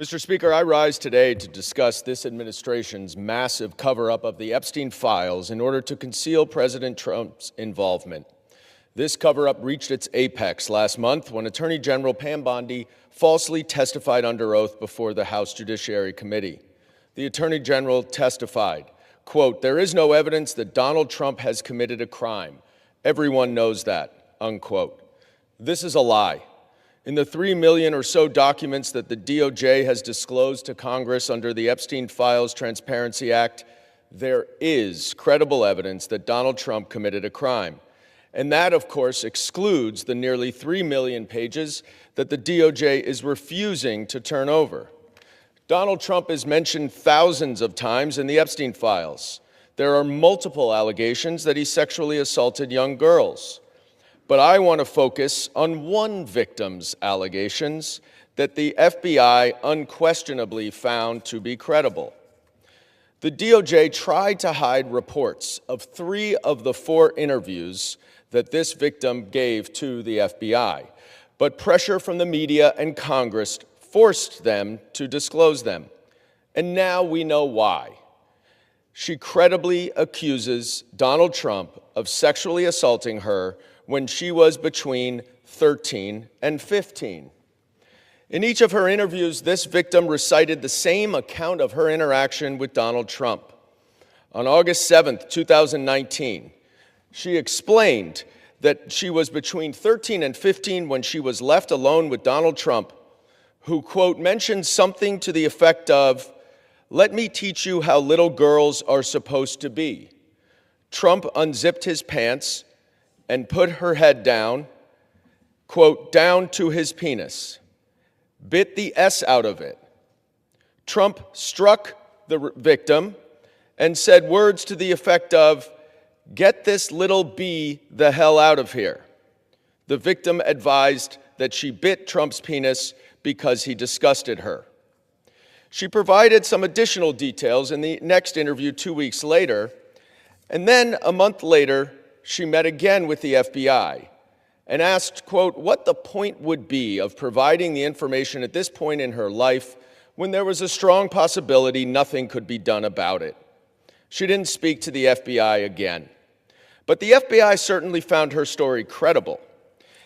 Mr. Speaker, I rise today to discuss this administration's massive cover-up of the Epstein files in order to conceal President Trump's involvement. This cover-up reached its apex last month when Attorney General Pam Bondi falsely testified under oath before the House Judiciary Committee. The Attorney General testified, quote, "There is no evidence that Donald Trump has committed a crime. Everyone knows that," unquote. This is a lie. In the 3 million or so documents that the DOJ has disclosed to Congress under the Epstein Files Transparency Act, there is credible evidence that Donald Trump committed a crime. And that, of course, excludes the nearly 3 million pages that the DOJ is refusing to turn over. Donald Trump is mentioned thousands of times in the Epstein files. There are multiple allegations that he sexually assaulted young girls. But I want to focus on one victim's allegations that the FBI unquestionably found to be credible. The DOJ tried to hide reports of 3 of the 4 interviews that this victim gave to the FBI, but pressure from the media and Congress forced them to disclose them. And now we know why. She credibly accuses Donald Trump of sexually assaulting her when she was between 13 and 15. In each of her interviews, this victim recited the same account of her interaction with Donald Trump. On August 7th, 2019, she explained that she was between 13 and 15 when she was left alone with Donald Trump, who, quote, mentioned something to the effect of, "Let me teach you how little girls are supposed to be." Trump unzipped his pants and put her head down, quote, down to his penis, bit the S out of it. Trump struck the victim and said words to the effect of, "Get this little B the hell out of here." The victim advised that she bit Trump's penis because he disgusted her. She provided some additional details in the next interview 2 weeks later, and then a month later, she met again with the FBI and asked, quote, what the point would be of providing the information at this point in her life when there was a strong possibility nothing could be done about it. She didn't speak to the FBI again. But the FBI certainly found her story credible.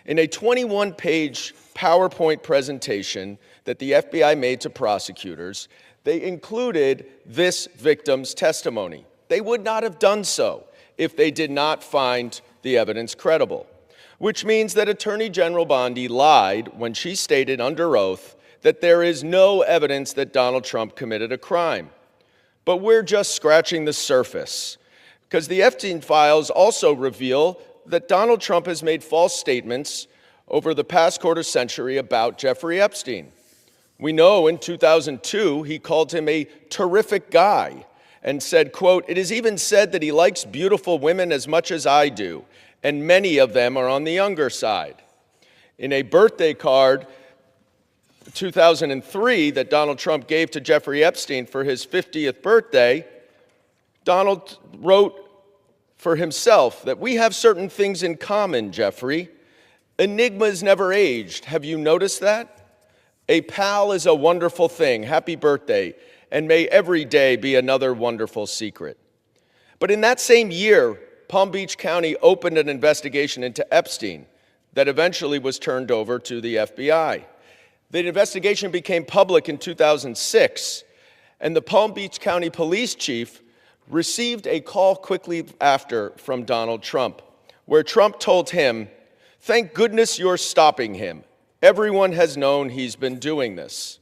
In a 21-page PowerPoint presentation that the FBI made to prosecutors, they included this victim's testimony. They would not have done so if they did not find the evidence credible, which means that Attorney General Bondi lied when she stated under oath that there is no evidence that Donald Trump committed a crime. But we're just scratching the surface, because the Epstein files also reveal that Donald Trump has made false statements over the past quarter century about Jeffrey Epstein. We know in 2002 he called him a terrific guy and said, quote, "It is even said that he likes beautiful women as much as I do, and many of them are on the younger side." In a birthday card, 2003, that Donald Trump gave to Jeffrey Epstein for his 50th birthday, Donald wrote for himself that "we have certain things in common, Jeffrey. Enigmas never aged. Have you noticed that? A pal is a wonderful thing. Happy birthday. And may every day be another wonderful secret." But in that same year, Palm Beach County opened an investigation into Epstein that eventually was turned over to the FBI. The investigation became public in 2006, and the Palm Beach County police chief received a call quickly after from Donald Trump, where Trump told him, "Thank goodness you're stopping him. Everyone has known he's been doing this."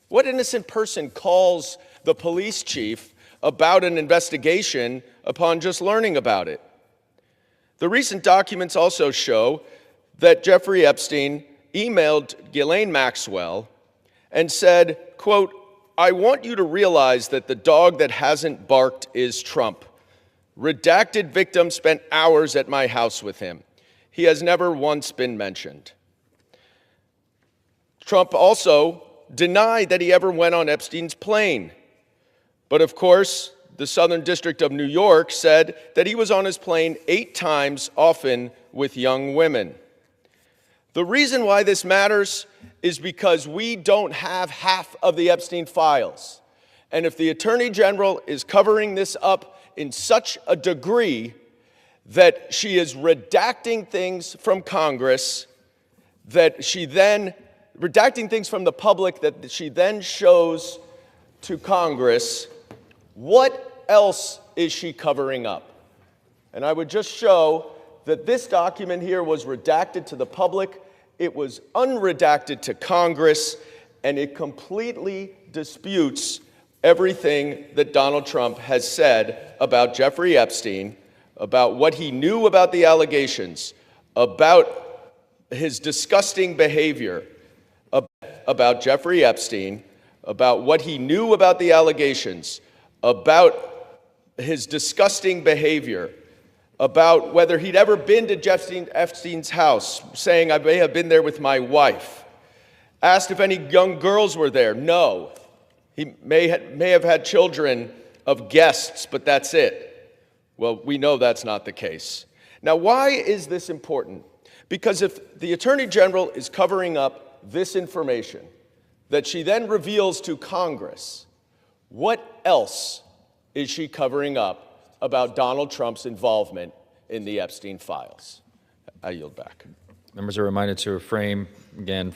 What innocent person calls the police chief about an investigation upon just learning about it? The recent documents also show that Jeffrey Epstein emailed Ghislaine Maxwell and said, quote, "I want you to realize that the dog that hasn't barked is Trump. Redacted victim spent hours at my house with him. He has never once been mentioned." Trump also denied that he ever went on Epstein's plane. But of course, the Southern District of New York said that he was on his plane 8 times, often with young women. The reason why this matters is because we don't have half of the Epstein files. And if the Attorney General is covering this up in such a degree that she is redacting things from Congress, that she then, redacting things from the public that she then shows to Congress, what else is she covering up? And I would just show that this document here was redacted to the public, it was unredacted to Congress, and it completely disputes everything that Donald Trump has said about Jeffrey Epstein, about what he knew about the allegations, about his disgusting behavior, about Jeffrey Epstein, about what he knew about the allegations, about his disgusting behavior, about whether he'd ever been to Epstein's house, saying, I may have been there with my wife. Asked if any young girls were there. No. He may have had children of guests, but that's it. Well, we know that's not the case. Now, why is this important? Because if the Attorney General is covering up this information that she then reveals to Congress, what else is she covering up about Donald Trump's involvement in the Epstein files? I yield back. Members are reminded to refrain, again,